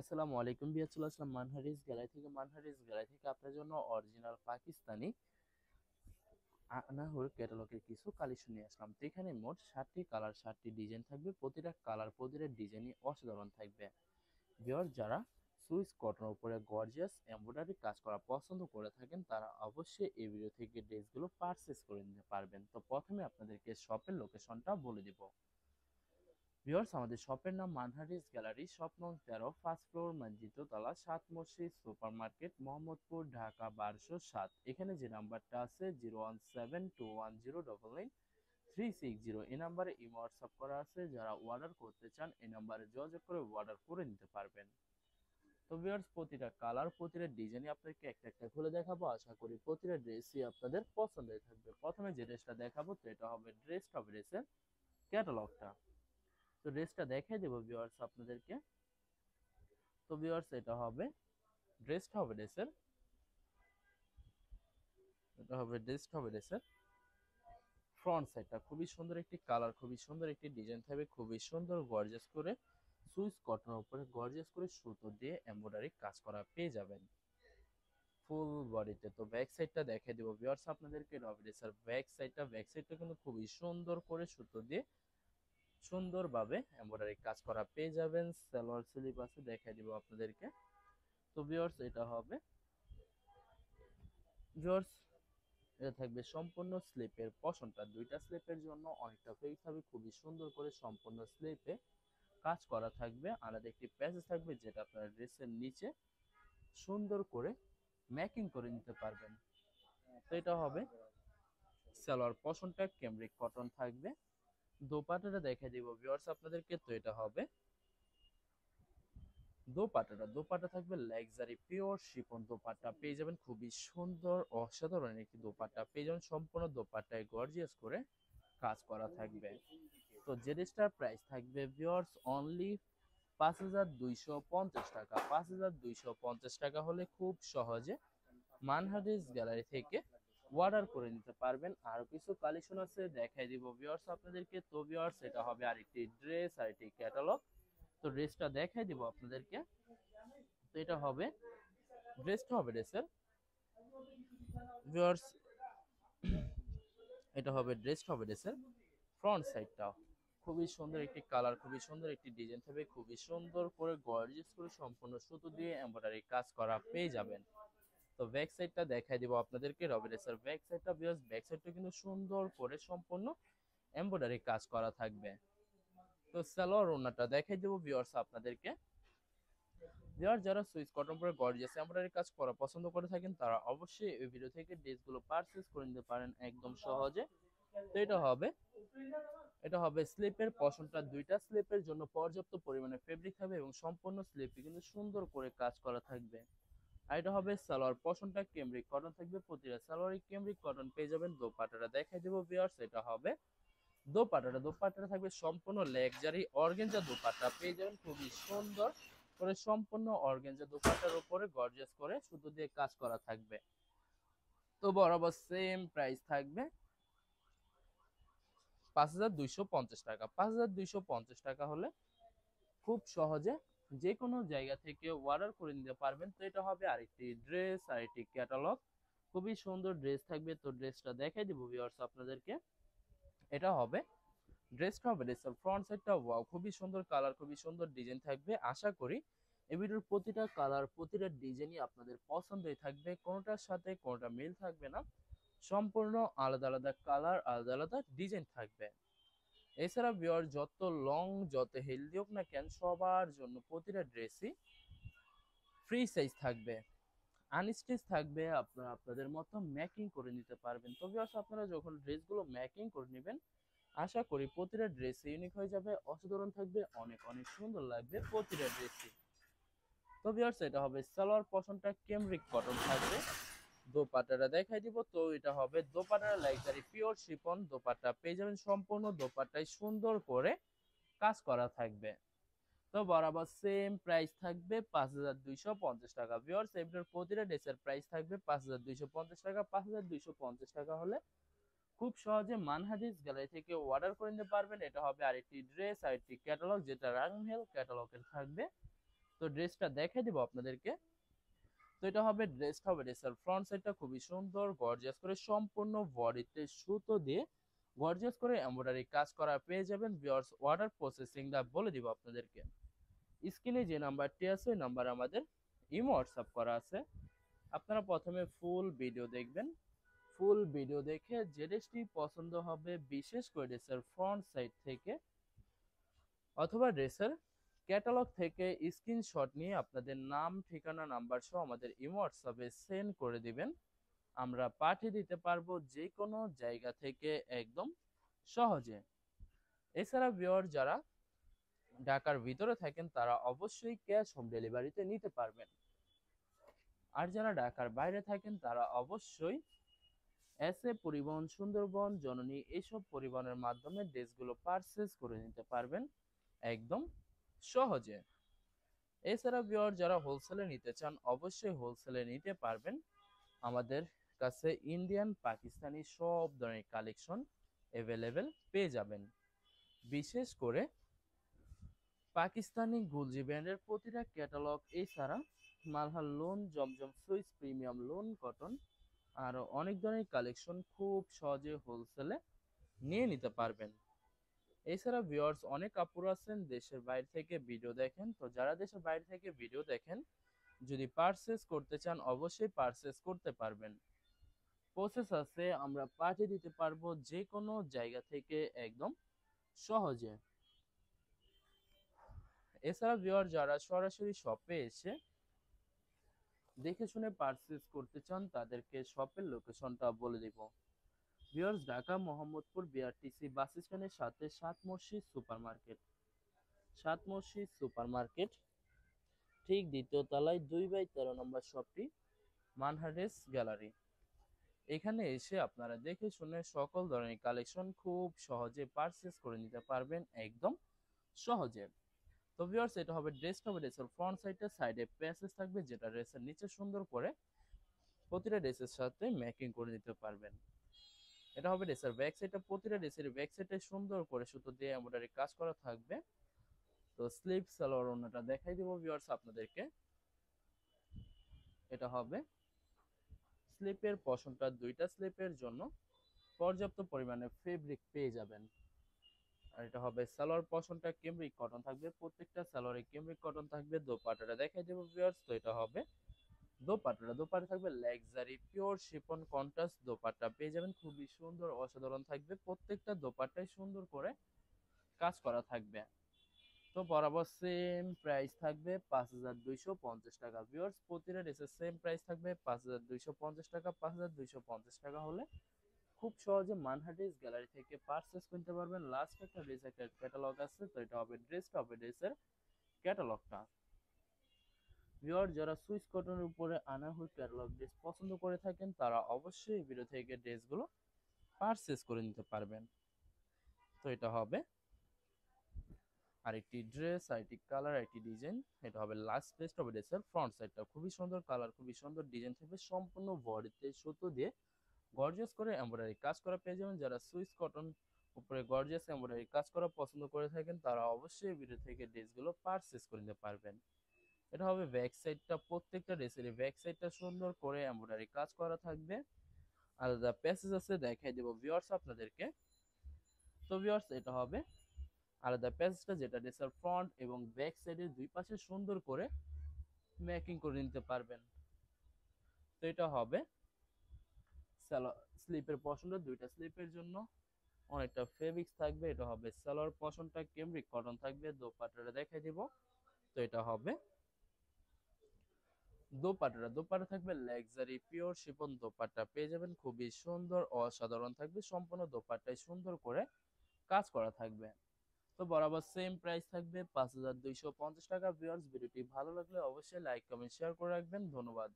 আসসালামু আলাইকুম বিয়ার, চলে আসলাম মানহারিস গ্যালারি থেকে আপনার জন্য অরিজিনাল পাকিস্তানি আনাহুর ক্যাটালগের কিছু কালেকশন নিয়ে আসলাম। তো এখানে মোট 7টি কালার 7টি ডিজাইন থাকবে, প্রতিটা কালার প্রতিটা ডিজাইনই অসাধারণ থাকবে। বিয়ার যারা সুইস কটনের উপরে গর্জিয়াস এমব্রয়ডারি কাজ করা পছন্দ করে থাকেন তারা অবশ্যই এই ভিডিও থেকে ড্রেসগুলো পারচেস করে নিতে পারবেন। তো প্রথমে আপনাদেরকে শপের লোকেশনটা বলে দিব। ভিউয়ার্স, আমাদের শপের নাম মানহারিস গ্যালারি, শপ নং 13, ফার্স্ট ফ্লোর, মসজিদ তলা, 7 মসজিদ সুপার মার্কেট, মোহাম্মদপুর, ঢাকা 1207। এখানে যে নাম্বারটা আছে 01721099360, এই নাম্বারে ইমো হোয়াটসঅ্যাপ করা আছে। যারা অর্ডার করতে চান এই নাম্বারে যোগাযোগ করে অর্ডার করে নিতে পারবেন। তো ভিউয়ার্স, প্রতিটা কালার প্রতিটা ডিজাইনই আপনাকে একটা একটা খুলে দেখাবো। আশা করি প্রতিটা ড্রেসই আপনাদের পছন্দের থাকবে। প্রথমে যে ড্রেসটা দেখাবো তো এটা হবে ড্রেসের ক্যাটালগটা। তো ড্রেসটা দেখাই দেবো ভিউয়ার্স আপনাদেরকে। তো ভিউয়ার্স, ড্রেসের ফ্রন্ট সাইডটা খুবই সুন্দর একটি কালার, খুবই সুন্দর একটি ডিজাইন থাকবে, খুবই সুন্দর গর্জিয়াস করে সুইস কটনের উপরে গর্জিয়াস করে সুতো দিয়ে এমব্রয়ডারি কাজ করা পেয়ে যাবেন ফুল বডিতে। তো ব্যাক সাইডটা দেখাই দেবো ভিউয়ার্স আপনাদেরকে। ড্রেসের ব্যাক সাইডটা কিন্তু খুবই সুন্দর করে সুতো দিয়ে সুন্দরভাবে এমব্রয়ডারি কাজ করা পেয়ে যাবেন। সালোয়ার স্লিপ আছে, দেখাই দিব আপনাদেরকে। তো ভিউয়ার্স, ভিউয়ার্স এটা থাকবে সম্পূর্ণ স্লিপের পশনটা, দুইটা স্লিপের জন্য অনেকটা ফ্লেক্স হবে, খুবই সুন্দর করে সম্পূর্ণ স্লিপে কাজ করা থাকবে। আলাদা একটি প্যাচেস থাকবে যেটা আপনার ড্রেসের নিচে সুন্দর করে ম্যাকিং করে নিতে পারবেন। তো এটা হবে সালোয়ার পশনটা, ক্যামরিক কটন থাকবে। দোপাট্টাটা দেখে দিব ভিউয়ার্স আপনাদেরকে। তো এটা হবে দোপাট্টা থাকবে লাক্সারি পিওর শিফন দোপাট্টা পেয়ে যাবেন, খুবই সুন্দর অসাধারণ একটি দোপাট্টা পেয়ে যাবেন। সম্পূর্ণ দোপাট্টায় গর্জিয়াস করে কাজ করা থাকবে। তো যে ড্রেসটার প্রাইস থাকবে ভিউয়ার্স অনলি 5250 টাকা। 5250 টাকা হলে খুব সহজে মানহারিস গ্যালারি থেকে অর্ডার করে নিতে পারবেন। আরো কিছু কালেকশন আছে, দেখাই দিব ভিউয়ার্স আপনাদেরকে। তো ভিউয়ার্স, এটা হবে আরেকটি ড্রেস, আরেকটি ক্যাটালগ। তো ড্রেসটা দেখাই দিব আপনাদেরকে। তো এটা হবে ড্রেসটা হবে ড্রেসের ভিউয়ার্স এটা হবে ড্রেসের ফ্রন্ট সাইডটা। খুবই সুন্দর একটি কালার, খুবই সুন্দর একটি ডিজাইন থাকবে, খুবই সুন্দর করে গর্জিয়াস করে সম্পূর্ণ সুতো দিয়ে এমব্রয়ডারি কাজ করা পেয়ে যাবেন। তো ব্যাক সাইডটা দেখাই দিব আপনাদেরকে। রবিডেসের ব্যাক সাইডটা ভিউয়ার্স, ব্যাক সাইডটা কিন্তু সুন্দর করে সম্পূর্ণ এমব্রয়ডারি কাজ করা থাকবে। তো সালোয়ার ওড়নাটা দেখাই দেব ভিউয়ার্স আপনাদেরকে। যারা সুইস কটন পরে গর্জিয়াস এমব্রয়ডারি কাজ করা পছন্দ করে থাকেন তারা অবশ্যই এই ভিডিও থেকে ড্রেসগুলো পারচেজ করে নিতে পারেন একদম সহজে। তো এটা হবে স্লিপের পশনটা, দুইটা স্লিপের জন্য পর্যাপ্ত পরিমাণে ফেব্রিক থাকবে এবং সম্পূর্ণ স্লিপে কিন্তু সুন্দর করে কাজ করা থাকবে। আর এটা হবে সালোয়ার পশনটা, ক্যামরিক কটন থাকবে, প্রতিটা সালোয়ারে ক্যামরিক কটন পেয়ে যাবেন। দোপাট্টাটা দেখাই দেবো ভিউয়ার্স। এটা হবে দোপাট্টাটা থাকবে সম্পূর্ণ লাক্সারি অর্গানজা দোপাট্টা পেয়ে যাবেন, খুবই সুন্দর করে সম্পূর্ণ অর্গানজা দোপাট্টার উপরে গর্জিয়াস করে সুতো দিয়ে কাজ করা থাকবে। তো বরাবর সেম প্রাইস থাকবে 5250 টাকা। 5250 টাকা হলে খুব সহজে যে কোনো জায়গা থেকে অর্ডার করে নিতে পারবেন। তো এটা হবে আরেকটি ড্রেস, আরেকটি ক্যাটালগ, খুবই সুন্দর ড্রেস থাকবে। তো ড্রেসটা দেখাই দিব ভিউয়ার্স আপনাদেরকে। এটা হবে ড্রেসের ফ্রন্ট সাইডটা ওয়াও, খুবই সুন্দর কালার, খুবই সুন্দর ডিজাইন থাকবে। আশা করি এই ভিডিওর প্রতিটা কালার প্রতিটা ডিজাইনই আপনাদের পছন্দই থাকবে, কোনোটার সাথে কোনোটা মিল থাকবে না, সম্পূর্ণ আলাদা আলাদা কালার আলাদা আলাদা ডিজাইন থাকবে। এছাড়া ভিউয়ার যত লং যত হেলদি হোক না কেন সবার জন্য প্রতিটা ড্রেসই ফ্রি সাইজ থাকবে, আনস্টিচ থাকবে, আপনারা আপনাদের মতো মেকিং করে নিতে পারবেন। তো ভিউয়ার্স, আপনারা যখন ড্রেসগুলো মেকিং করে নেবেন আশা করি প্রতিটা ড্রেস ইউনিক হয়ে যাবে, অসাধারণ থাকবে, অনেক অনেক সুন্দর লাগবে প্রতিটা ড্রেসই। তো ভিউয়ার্স, এটা হবে সালোয়ার পশনটা, ক্যামরিক কটন থাকবে। দোপাট্টাটা দেখাই দিব। তো এটা হবে dupatta luxury pure chiffon dupatta পেয়ে যাবেন, সম্পূর্ণ দোপাট্টায় সুন্দর করে কাজ করা থাকবে। তো বরাবর সেম প্রাইস থাকবে 5250 টাকা। ভিউয়ার্স, এটার প্রতিটা ড্রেসের প্রাইস থাকবে 5250 টাকা। 5250 টাকা হলে খুব সহজে মানহাদিস গ্যালারি থেকে অর্ডার করে নিতে পারবেন। এটা হবে আরেকটি ড্রেস, আরেকটি ক্যাটালগ, যেটা রাংহেল ক্যাটালগের থাকবে। তো ড্রেসটা দেখাই দিব আপনাদেরকে। তো এটা হবে ড্রেসের ফ্রন্ট সাইডটা খুবই সুন্দর গর্জিয়াস করে সম্পূর্ণ বডিতে সুতো দিয়ে গর্জিয়াস করে এমব্রয়ডারি কাজ করা পেয়ে যাবেন ভিউয়ার্স। অর্ডার প্রসেসিংটা বলে দিব আপনাদেরকে। স্ক্রিনে যে নাম্বারটি আছে ওই নাম্বার আমাদের ইমো হোয়াটসঅ্যাপ করা আছে। আপনারা প্রথমে ফুল ভিডিও দেখবেন। ফুল ভিডিও দেখে যে ড্রেসটি পছন্দ হবে, বিশেষ করে ড্রেসের ফ্রন্ট সাইড থেকে অথবা ড্রেসের ক্যাটালগ থেকে স্ক্রিনশট নিয়ে আপনাদের নাম, ঠিকানা, নাম্বার সহ আমাদের ইমো হোয়াটসঅ্যাপে সেন্ড করে দিবেন। আমরা পাঠিয়ে দিতে পারবো যে কোনো জায়গা থেকে একদম সহজে। এছাড়া ভিউয়ার যারা ঢাকার ভিতরে থাকেন তারা অবশ্যই ক্যাশ হোম ডেলিভারিতে নিতে পারবেন। আর যারা ঢাকার বাইরে থাকেন তারা অবশ্যই এসএ পরিবহন, সুন্দরবন, জননী এইসব পরিবহনের মাধ্যমে ড্রেসগুলো পারচেজ করে নিতে পারবেন একদম সহজে। এছাড়া ভিউয়ার যারা হোলসেলে নিতে চান অবশ্যই হোলসেলে নিতে পারবেন। আমাদের কাছে ইন্ডিয়ান, পাকিস্তানি সব ধরনের কালেকশন অ্যাভেলেবেল পেয়ে যাবেন। বিশেষ করে পাকিস্তানি গুলজি ব্র্যান্ডের প্রতিটা ক্যাটালগ, এছাড়া মালহার লোন, জমজম সুইস, প্রিমিয়াম লোন, কটন আরো অনেক ধরনের কালেকশন খুব সহজে হোলসেলে নিয়ে নিতে পারবেন। এছাড়া ভিউয়ার্স অনেক আপুরা আছেন দেশের বাইরে থেকে ভিডিও দেখেন। তো যারা দেশের বাইরে থেকে ভিডিও দেখেন যদি পারচেজ করতে চান অবশ্যই পারচেজ করতে পারবেন। প্রসেস আছে, আমরা পাঠিয়ে দিতে পারবো যে কোনো জায়গা থেকে একদম সহজে। এছাড়া ভিউয়ার যারা সরাসরি শপে এসে দেখে শুনে পারচেজ করতে চান তাদেরকে শপের লোকেশনটা বলে দিব। ভিউয়ার্স ঢাকা মোহাম্মদপুর বিআরটিসি বাস স্ট্যান্ডের সাথে সাত মসজিদ সুপার মার্কেট, সাত মসজিদ সুপার মার্কেট ঠিক দ্বিতীয় তলায় 2/13 নম্বর শপটি মানহারেস গ্যালারি। এখানে এসে আপনারা দেখে শুনে সকল ধরনের কালেকশন খুব সহজে পারচেজ করে নিতে পারবেন একদম সহজে। তো ভিউয়ার্স এটা হবে ড্রেসের ফ্রন্ট সাইডে প্যাসেজ থাকবে যেটা ড্রেসের নিচে সুন্দর করে প্রতিটা ড্রেসের সাথে ম্যাচিং করে নিতে পারবেন। এটা হবে ড্রেসের ব্যাক সাইডটা, প্রতিটা ড্রেসের ব্যাক সাইডে সুন্দর করে সুতো দিয়ে এমব্রয়ডারি কাজ করা থাকবে। তো স্লিভ সালোয়ার ওন্নাটা দেখাই দিব ভিউয়ার্স আপনাদেরকে। এটা হবে স্লিপের পশনটা, দুইটা স্লিপের জন্য পর্যাপ্ত পরিমাণে ফেব্রিক পেয়ে যাবেন। আর এটা হবে সালোয়ার পশনটা কেমব্রিক কটন থাকবে, প্রত্যেকটা সালোয়ারে কেমব্রিক কটন থাকবে। দোপাট্টাটা দেখাই দেব ভিউয়ার্স। তো এটা হবে দোপাট্টা থাকবে luxury pure chiffon contrast dupatta পেয়ে যাবেন, খুবই সুন্দর অসাধারণ থাকবে। প্রত্যেকটা দোপাট্টায় সুন্দর করে কাজ করা থাকবে। তো বরাবর সেম প্রাইস থাকবে 5250 টাকা ভিউয়ার্স। প্রতিটা ড্রেসের সেম প্রাইস থাকবে 5250 টাকা। 5250 টাকা হলে খুব সহজে মানহাটিস গ্যালারি থেকে পারচেজ করতে পারবেন। লাস্ট একটা ড্রেসের ক্যাটালগ আছে, তো এটা হবে ড্রেসের ক্যাটালগটা। ভিউয়ার যারা সুইস কটনের উপরে আনাহুল ক্যাটালগ ড্রেস পছন্দ করে থাকেন তারা অবশ্যই এই ভিডিও থেকে ড্রেসগুলো পারচেজ করে নিতে পারবেন। তো এটা হবে আরেকটি ড্রেস, আরেকটি কালার, আরেকটি ডিজাইন। এটা হবে লাস্ট ড্রেসটা হবে ড্রেসের ফ্রন্ট সাইডটা খুবই সুন্দর কালার, খুবই সুন্দর ডিজাইন থাকবে। সম্পূর্ণ বডিতে সুতো দিয়ে গর্জিয়াস করে এমব্রয়ডারি কাজ করা পেয়ে যাবেন। যারা সুইস কটন উপরে গর্জিয়াস এমব্রয়ডারি কাজ করা পছন্দ করে থাকেন তারা অবশ্যই ভিডিও থেকে ড্রেসগুলো পারচেজ করে নিতে পারবেন। এটা হবে ব্যাক সাইডটা, প্রত্যেকটা ড্রেসের ব্যাক সাইডটা সুন্দর করে এমব্রয়ডারি কাজ করা থাকবে। আলাদা প্যাসেজ আছে দেখাই দেব ভিউয়ার্স আপনাদেরকে। তো ভিউয়ার্স এটা হবে আলাদা প্যাসেজটা যেটা ড্রেসের ফ্রন্ট এবং ব্যাক সাইডের দুই পাশে সুন্দর করে মেকিং করে নিতে পারবেন। তো এটা হবে স্লিপের পশনটা, দুইটা স্লিপের জন্য অনেকটা ফেব্রিক্স থাকবে। এটা হবে সালোয়ার পশনটা কেমব্রিক কটন থাকবে। দোপাট্টাটা দেখাই দিব। তো এটা হবে দোপাট্টা থাকবে লাক্সারি পিওর শিফন দোপাট্টা পেয়ে যাবেন, খুবই সুন্দর অসাধারণ থাকবে। সম্পূর্ণ দোপাট্টায় সুন্দর করে কাজ করা থাকবে। তো বরাবর সেম প্রাইস থাকবে 5250 টাকা ভিউয়ার্স। ভিডিওটি ভালো লাগলে অবশ্যই লাইক, কমেন্ট, শেয়ার করে রাখবেন। ধন্যবাদ।